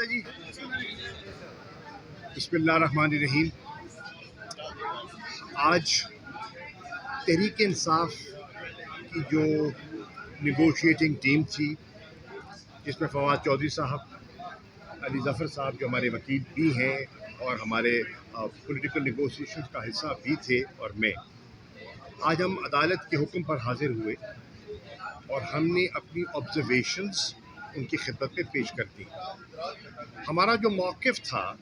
जी बिस्मिल्लाहिर्रहमानिर्रहीम। आज तहरीक इंसाफ की जो निगोशिएटिंग टीम थी, जिसमें फवाद चौधरी साहब, अली ज़फ़र साहब जो हमारे वकील भी हैं और हमारे पॉलिटिकल निगोशिएशंस का हिस्सा भी थे, और मैं, आज हम अदालत के हुक्म पर हाजिर हुए और हमने अपनी ऑब्जर्वेशंस उनकी खिदमत में पेश कर दी। हमारा जो मौक़िफ़ था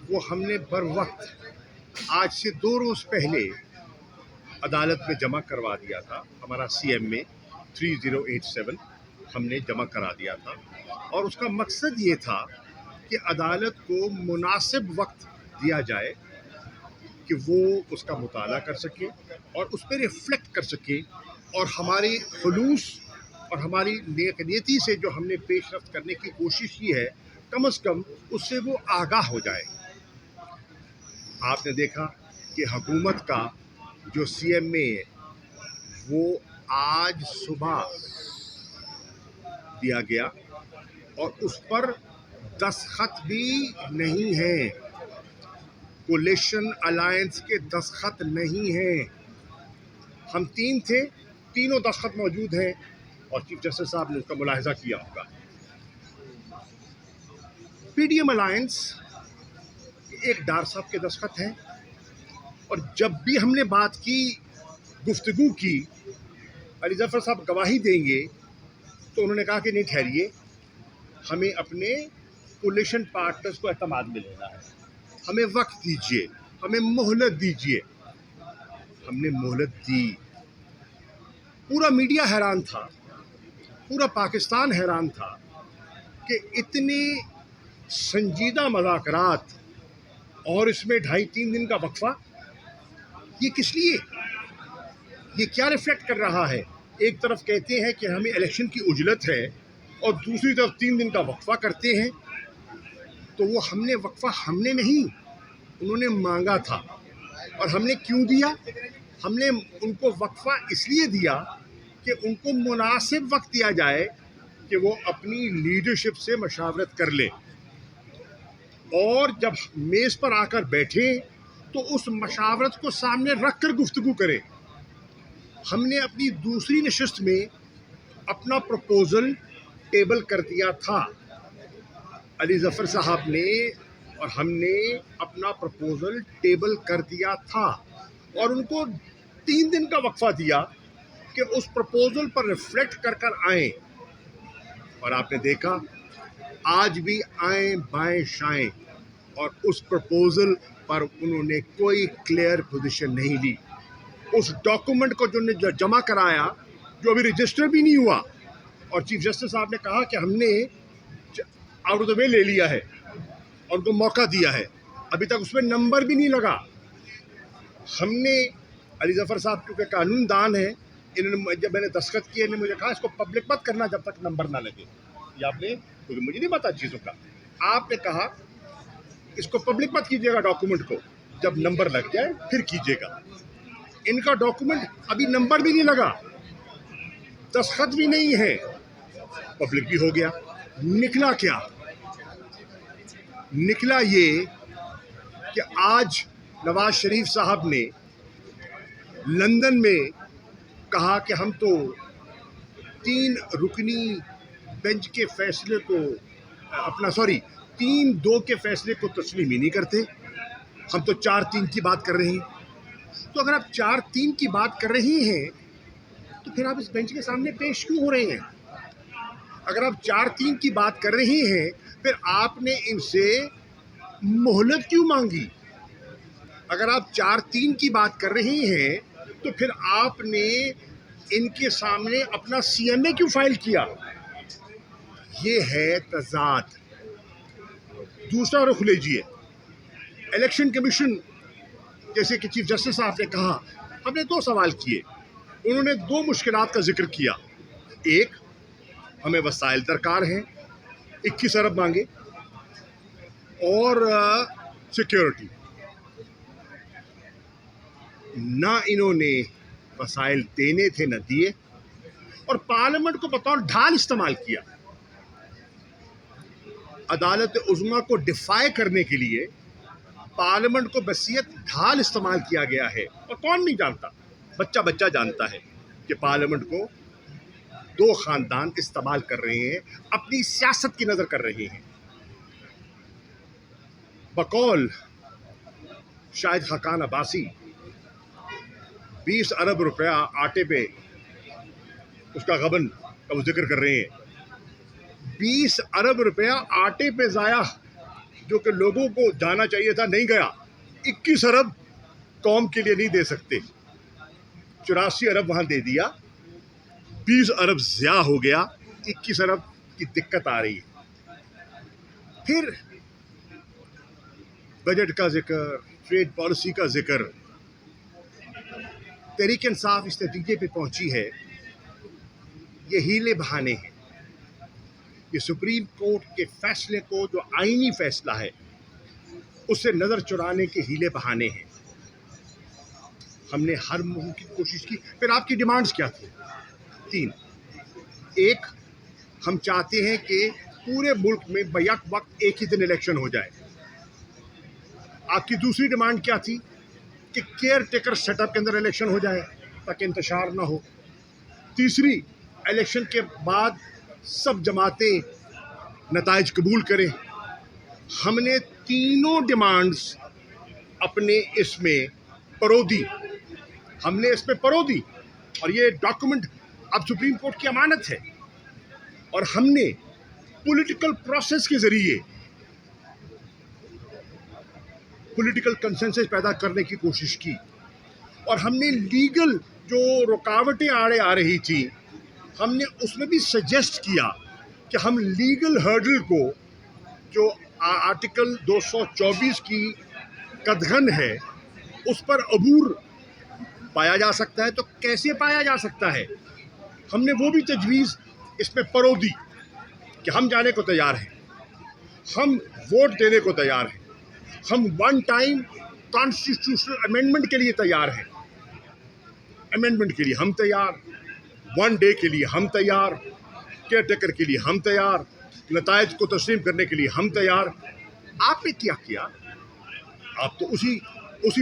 वो हमने बर वक्त आज से 2 रोज़ पहले अदालत में जमा करवा दिया था। हमारा CMA 3087 हमने जमा करा दिया था, और उसका मकसद ये था कि अदालत को मुनासिब वक्त दिया जाए कि वो उसका मुताला कर सके और उस पर रिफ्लेक्ट कर सके, और हमारी खुलूस और हमारी नेक-नीयती से जो हमने पेशरफ्त करने की कोशिश की है, कम से कम उससे वो आगाह हो जाए। आपने देखा कि हुकूमत का जो CMA है वो आज सुबह दिया गया और उस पर दस्तखत भी नहीं है, कोलिशन अलायंस के दस्तखत नहीं हैं। हम 3 थे, तीनों दस्तखत मौजूद हैं और चीफ जस्टिस साहब ने उसका मुलाहिजा किया होगा। PDM अलायंस एक डार साहब के दस्तखत हैं, और जब भी हमने बात की, गुफ्तगू की, अली ज़फ़र साहब गवाही देंगे, तो उन्होंने कहा कि नहीं ठहरिए, हमें अपने कोलिशन पार्टनर्स को एतमाद में लेना है, हमें वक्त दीजिए, हमें मोहलत दीजिए। हमने मोहलत दी। पूरा मीडिया हैरान था, पूरा पाकिस्तान हैरान था कि इतने संजीदा मुज़ाकरात और इसमें 2.5-3 दिन का वक्फा, ये किस लिए? ये क्या रिफ्लेक्ट कर रहा है? एक तरफ कहते हैं कि हमें इलेक्शन की उजलत है और दूसरी तरफ 3 दिन का वक्फा करते हैं। तो वो वक्फा हमने नहीं, उन्होंने मांगा था। और हमने क्यों दिया? हमने उनको वक्फा इसलिए दिया कि उनको मुनासिब वक्त दिया जाए कि वो अपनी लीडरशिप से मशावरत कर लें, और जब मेज़ पर आकर बैठे तो उस मशावरत को सामने रख कर गुफ्तगू करें। हमने अपनी दूसरी नशिस्त में अपना प्रपोज़ल टेबल कर दिया था, अली ज़फ़र साहब ने और हमने अपना प्रपोज़ल टेबल कर दिया था, और उनको 3 दिन का वक्फा दिया कि उस प्रपोज़ल पर रिफ्लेक्ट कर कर आएँ। और आपने देखा, आज भी आएँ बाएँ शाएँ, और उस प्रपोज़ल पर उन्होंने कोई क्लियर पोजीशन नहीं ली। उस डॉक्यूमेंट को जो जमा कराया, जो अभी रजिस्टर भी नहीं हुआ, और चीफ जस्टिस साहब ने कहा कि हमने आउट ऑफ द वे ले लिया है और उनको मौका दिया है, अभी तक उसमें नंबर भी नहीं लगा। हमने अली ज़फ़र साहब क्योंकि कानूनदान है, इन्होंने जब मैंने दस्तखत किए, इन्होंने मुझे कहा इसको पब्लिक मत करना जब तक नंबर ना लगे। ये आपने, क्योंकि मुझे नहीं पता चीज़ों का, आपने कहा इसको पब्लिक मत कीजिएगा, डॉक्यूमेंट को जब नंबर लग जाए फिर कीजिएगा। इनका डॉक्यूमेंट अभी नंबर भी नहीं लगा, दस्तखत भी नहीं है, पब्लिक भी हो गया। निकला क्या? निकला ये कि आज नवाज शरीफ साहब ने लंदन में कहा कि हम तो 3 रुकनी बेंच के फैसले को 3-2 के फैसले को तस्लीम ही नहीं करते, हम तो 4-3 की बात कर रहे हैं। तो अगर आप 4-3 की बात कर रहे हैं तो फिर आप इस बेंच के सामने पेश क्यों हो रहे हैं? अगर आप 4-3 की बात कर रहे हैं, फिर आपने इनसे मोहलत क्यों मांगी? अगर आप 4-3 की बात कर रहे हैं तो फिर आपने इनके सामने अपना CMA क्यों फाइल किया? ये है तज़ाद। दूसरा रुख लीजिए, इलेक्शन कमीशन, जैसे कि चीफ जस्टिस साहब ने कहा, हमने 2 सवाल किए, उन्होंने 2 मुश्किलात का जिक्र किया। एक, हमें वसाइल दरकार हैं, 21 अरब मांगे, और सिक्योरिटी। ना इन्होंने वसाइल देने थे न दिए, और पार्लियामेंट को बतौर ढाल इस्तेमाल किया। عدالت عظمیٰ کو ڈیفائی کرنے کے لیے پارلیمنٹ کو بصیت ڈھال استعمال کیا گیا ہے. اور کون نہیں جانتا، بچہ بچہ جانتا ہے کہ پارلیمنٹ کو دو خاندان استعمال کر رہے ہیں، اپنی سیاست کی نظر کر رہے ہیں. بقول شاہد خاقان عباسی 20 ارب روپیہ آٹے پہ اس کا غبن کا وہ ذکر کر رہے ہیں. 20 ارب روپیہ آٹے پہ ضائع جو کہ لوگوں کو جانا چاہیے تھا نہیں گیا. 21 ارب قوم کے لیے نہیں دے سکتے، 84 ارب وہاں دے دیا، 20 ارب ضیاع ہو گیا، 21 ارب کی دقت آ رہی ہے. پھر بجٹ کا ذکر، ٹریڈ پالیسی کا ذکر. تحریک انصاف اس نتیجے پہ پہنچی ہے یہ ہیلے بہانے ہیں، یہ سپریم کورٹ کے فیصلے کو جو آئینی فیصلہ ہے اس سے نظر چرانے کے ہیلے بہانے ہیں. ہم نے ہر ممکن کوشش کی. پھر آپ کی ڈیمانڈز کیا تھی؟ 3. ایک، ہم چاہتے ہیں کہ پورے ملک میں بیک وقت ایک ہی دن الیکشن ہو جائے. آپ کی دوسری ڈیمانڈ کیا تھی؟ کہ کیئر ٹیکر سیٹ اپ کے اندر الیکشن ہو جائے تاکہ انتشار نہ ہو. تیسری، الیکشن کے بعد سب جماعتیں نتائج قبول کریں. ہم نے تینوں ڈیمانڈز اپنے اس میں پرو دی، ہم نے اس میں پرو دی، اور یہ ڈاکومنٹ اب سپریم کورٹ کی امانت ہے. اور ہم نے پولیٹیکل پروسیس کے ذریعے پولیٹیکل کنسنسس پیدا کرنے کی کوشش کی. اور ہم نے لیگل جو رکاوٹیں آڑے آ رہی تھیں ہم نے اس میں بھی سجیسٹ کیا کہ ہم لیگل ہرڈل کو جو آرٹیکل 224 کی قدغن ہے اس پر عبور پایا جا سکتا ہے. تو کیسے پایا جا سکتا ہے؟ ہم نے وہ بھی تجویز اس میں پرو دی کہ ہم جانے کو تیار ہیں، ہم ووٹ دینے کو تیار ہیں، ہم ون ٹائم کانسٹیٹیوشنل امینڈمنٹ کے لیے تیار ہیں. امینڈمنٹ کے لیے ہم تیار، ون ڈے کے لیے ہم تیار، کیئر ٹیکر کے لیے ہم تیار، نتائج کو تسلیم کرنے کے لیے ہم تیار. آپ نے کیا کیا؟ آپ تو اسی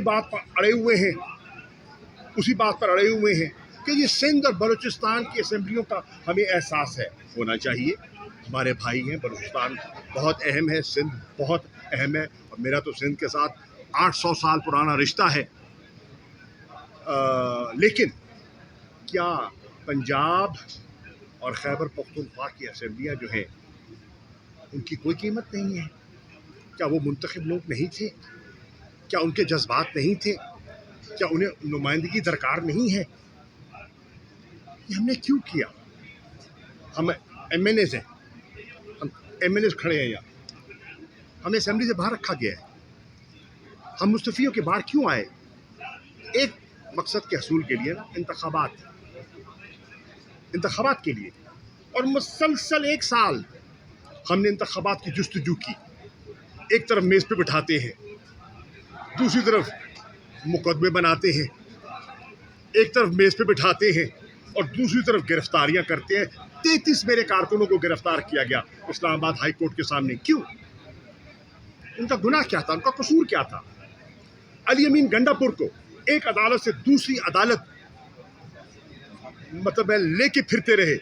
بات پر اڑے ہوئے ہیں کہ یہ سندھ اور بلوچستان کی اسمبلیوں کا ہمیں احساس ہے. ہونا چاہیے، ہمارے بھائی ہیں. بلوچستان بہت اہم ہے، سندھ بہت اہم ہے، اور میرا تو سندھ کے ساتھ 800 سال پرانا رشتہ ہے. لیکن کیا پنجاب اور خیبر پختونخوا کی اسمبلیاں جو ہیں ان کی کوئی قیمت نہیں ہے؟ کیا وہ منتخب لوگ نہیں تھے؟ کیا ان کے جذبات نہیں تھے؟ کیا انہیں نمائندگی درکار نہیں ہے؟ یہ ہم نے کیوں کیا؟ ہم ایم این ایز ہیں، ہم ایم این ایز کھڑے ہیں یہاں، ہمیں اسمبلی سے باہر رکھا گیا ہے. ہم مستفیوں کے باہر کیوں آئے؟ ایک مقصد کے حصول کے لیے نا، انتخابات کے لیے. اور مسلسل 1 سال ہم نے انتخابات کی جستجو کی. ایک طرف میز پہ بٹھاتے ہیں، دوسری طرف مقدمے بناتے ہیں. ایک طرف میز پہ بٹھاتے ہیں اور دوسری طرف گرفتاریاں کرتے ہیں. 33 میرے کارکنوں کو گرفتار کیا گیا اسلام آباد ہائی کورٹ کے سامنے. کیوں؟ ان کا گناہ کیا تھا؟ ان کا قصور کیا تھا؟ علی امین گنڈا پور کو ایک عدالت سے دوسری عدالت لے کے پھرتے رہے،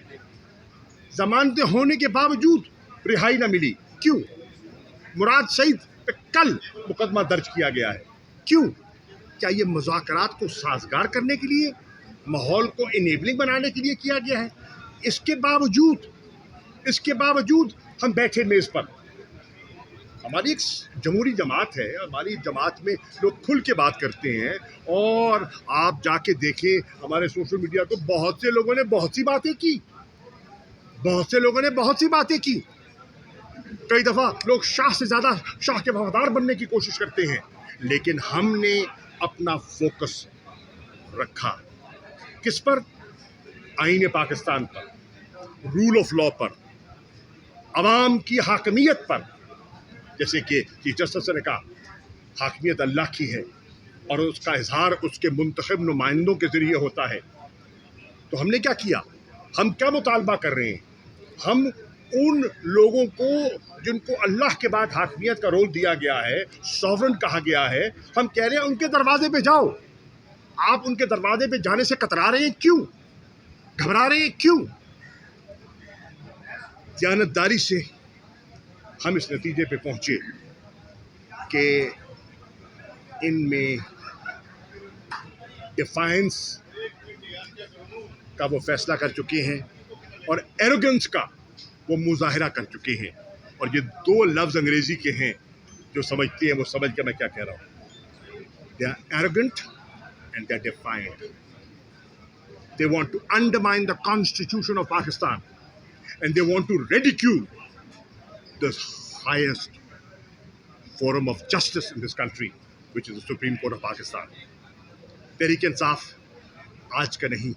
ضمانتیں ہونے کے باوجود رہائی نہ ملی. کیوں؟ مراد سعید پہ کل مقدمہ درج کیا گیا ہے. کیوں؟ کیا یہ مذاکرات کو سازگار کرنے کے لیے، ماحول کو انیبلنگ بنانے کے لیے کیا گیا ہے؟ اس کے باوجود ہم بیٹھے میز پر. ہماری ایک جمہوری جماعت ہے، ہماری جماعت میں لوگ کھل کے بات کرتے ہیں، اور آپ جا کے دیکھیں ہمارے سوشل میڈیا کو، بہت سے لوگوں نے بہت سی باتیں کی. کئی دفعہ لوگ شاہ سے زیادہ شاہ کے وفادار بننے کی کوشش کرتے ہیں، لیکن ہم نے اپنا فوکس رکھا کس پر؟ آئین پاکستان پر، رول آف لا پر، عوام کی حاکمیت پر. جیسے کہ چیف جسٹس نے کہا حاکمیت اللہ کی ہے اور اس کا اظہار اس کے منتخب نمائندوں کے ذریعے ہوتا ہے. تو ہم نے کیا کیا؟ ہم کیا مطالبہ کر رہے ہیں؟ ہم उन लोगों को जिनको अल्लाह के बाद हाकमियत का रोल दिया गया है, सॉवरन कहा गया है, हम कह रहे हैं उनके दरवाजे पे जाओ। आप उनके दरवाजे पे जाने से कतरा रहे हैं क्यों? घबरा रहे हैं क्यों? दयानतदारी से हम इस नतीजे पे पहुंचे कि इनमें डिफाइंस का वो फैसला कर चुके हैं और एरोगेंस का वो मुजाहिरा कर चुके हैं। और ये दो लफ्ज़ अंग्रेज़ी के हैं, जो समझते हैं वो समझ के मैं क्या कह रहा हूँ। They are arrogant and they are defined. They want to undermine the Constitution of Pakistan and they want to ridicule the highest forum of justice in this country, which is the Supreme Court of Pakistan. Tehreek Insaf आज का नहीं,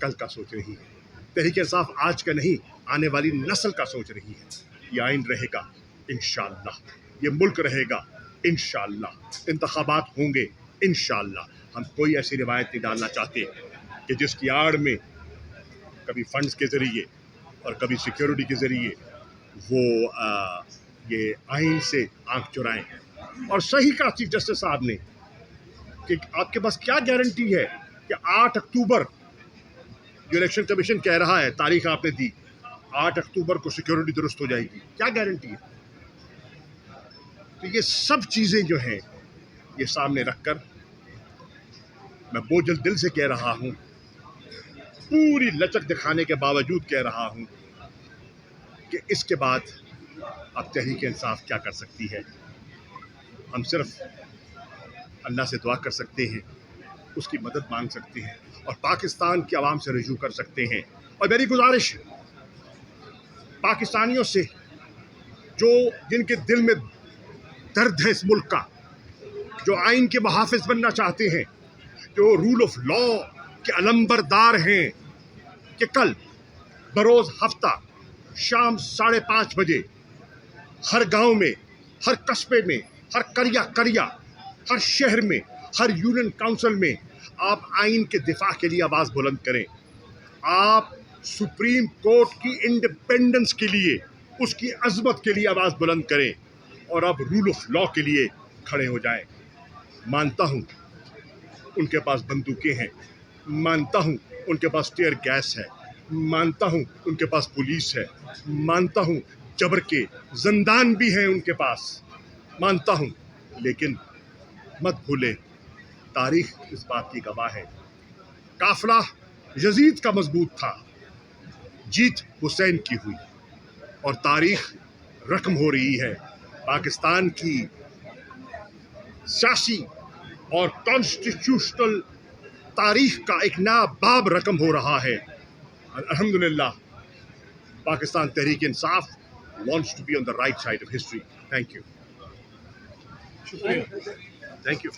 कल का सोच रही है। तहरीक इंसाफ आज का नहीं, आने वाली नस्ल का सोच रही है। ये आइन रहेगा इंशाअल्लाह, ये मुल्क रहेगा इंशाअल्लाह, इंतखाबात होंगे इंशाअल्लाह। हम कोई ऐसी रिवायत नहीं डालना चाहते कि जिसकी आड़ में कभी फंड्स के ज़रिए और कभी सिक्योरिटी के ज़रिए वो ये आइन से आंख चुराएं। और सही कहा चीफ जस्टिस साहब ने कि आपके पास क्या गारंटी है कि 8 अक्टूबर जो इलेक्शन कमीशन कह रहा है, तारीख आपने दी, 8 अक्टूबर को सिक्योरिटी दुरुस्त हो जाएगी, क्या गारंटी है? तो ये सब चीज़ें जो हैं ये सामने रखकर मैं बोझल दिल से कह रहा हूँ, पूरी लचक दिखाने के बावजूद कह रहा हूँ कि इसके बाद अब तहरीक इंसाफ क्या कर सकती है। हम सिर्फ अल्लाह से दुआ कर सकते हैं, उसकी मदद मांग सकते हैं और पाकिस्तान की आवाम से रजू कर सकते हैं। और मेरी गुजारिश पाकिस्तानियों से जो जिनके दिल में दर्द है इस मुल्क का, जो आइन के मुहाफिज बनना चाहते हैं, जो रूल ऑफ लॉ के अलंबरदार हैं, कि कल बरोज़ हफ्ता शाम 5:30 बजे हर गांव में, हर कस्बे में, हर करिया, हर शहर में, हर यूनियन काउंसिल में आप आइन के दिफा के लिए आवाज़ बुलंद करें। आप सुप्रीम कोर्ट की इंडिपेंडेंस के लिए, उसकी अजमत के लिए आवाज़ बुलंद करें और अब रूल ऑफ लॉ के लिए खड़े हो जाएं। मानता हूँ उनके पास बंदूकें हैं, मानता हूँ उनके पास टीयर गैस है, मानता हूँ उनके पास पुलिस है, मानता हूँ जबर के ज़ंदान भी हैं उनके पास, मानता हूँ, लेकिन मत भूलें तारीख इस बात की गवाह है। काफिला यजीद का मजबूत था, जीत हुसैन की हुई और तारीख रकम हो रही है। पाकिस्तान की सियासी और कॉन्स्टिट्यूशनल तारीख का एक नया बाब रकम हो रहा है। अल्हम्दुलिल्लाह, Pakistan Tehreek Insaf wants to be on the right side of history. Thank you. Thank you.